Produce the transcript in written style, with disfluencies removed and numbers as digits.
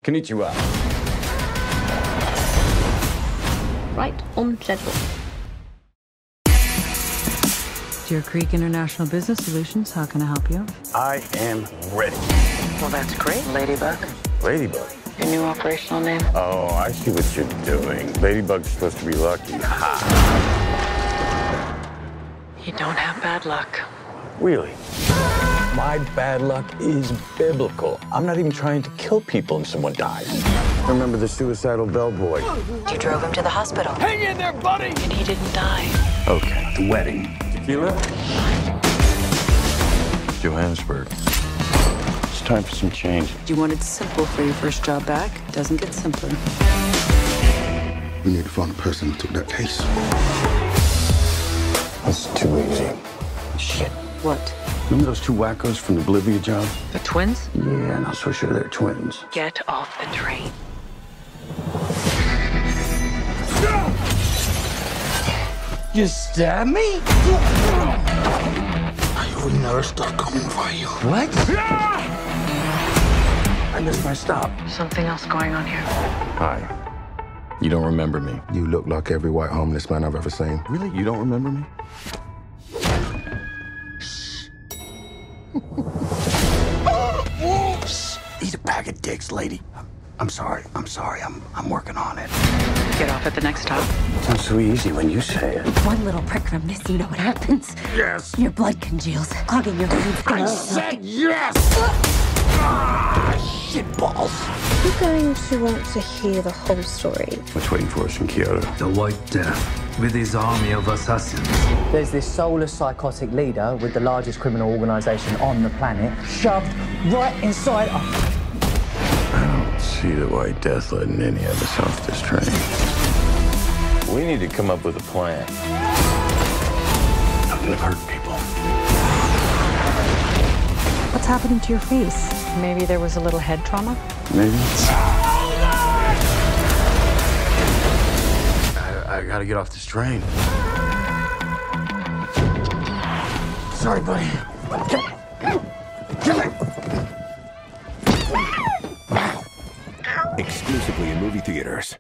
Konnichiwa. Right on schedule. Deer Creek International Business Solutions, how can I help you? I am ready. Well, that's great, Ladybug. Ladybug. Your new operational name? Oh, I see what you're doing. Ladybug's supposed to be lucky. Ha! You don't have bad luck. Really? My bad luck is biblical. I'm not even trying to kill people and someone dies. Remember the suicidal bellboy? You drove him to the hospital. Hang in there, buddy! And he didn't die. Okay, the wedding. Tequila? Johannesburg. It's time for some change. You wanted simple for your first job back. Doesn't get simpler. We need to find the person who took that case. That's too easy. Shit. What? Remember those two wackos from the Bolivia job? The twins? Yeah, not so sure they're twins. Get off the train. You stab me? I will never stop coming for you. What? I missed my stop. Something else going on here. Hi. You don't remember me? You look like every white homeless man I've ever seen. Really? You don't remember me? Eat a bag of dicks, lady. I'm sorry. I'm working on it. Get off at the next stop. Sounds so easy when you say it. One little prick from this, you know what happens? Yes. Your blood congeals, clogging your veins. I said yes. Shit balls. You're going to want to hear the whole story. What's waiting for us in Kyoto? The White Death, with his army of assassins. There's this soulless psychotic leader with the largest criminal organisation on the planet, shoved right inside us. I don't see the White Death letting any of us off this train. We need to come up with a plan. Not gonna hurt people. What's happening to your face? Maybe there was a little head trauma? Maybe. I gotta get off this train. Sorry, buddy. Kill me. Exclusively in movie theaters.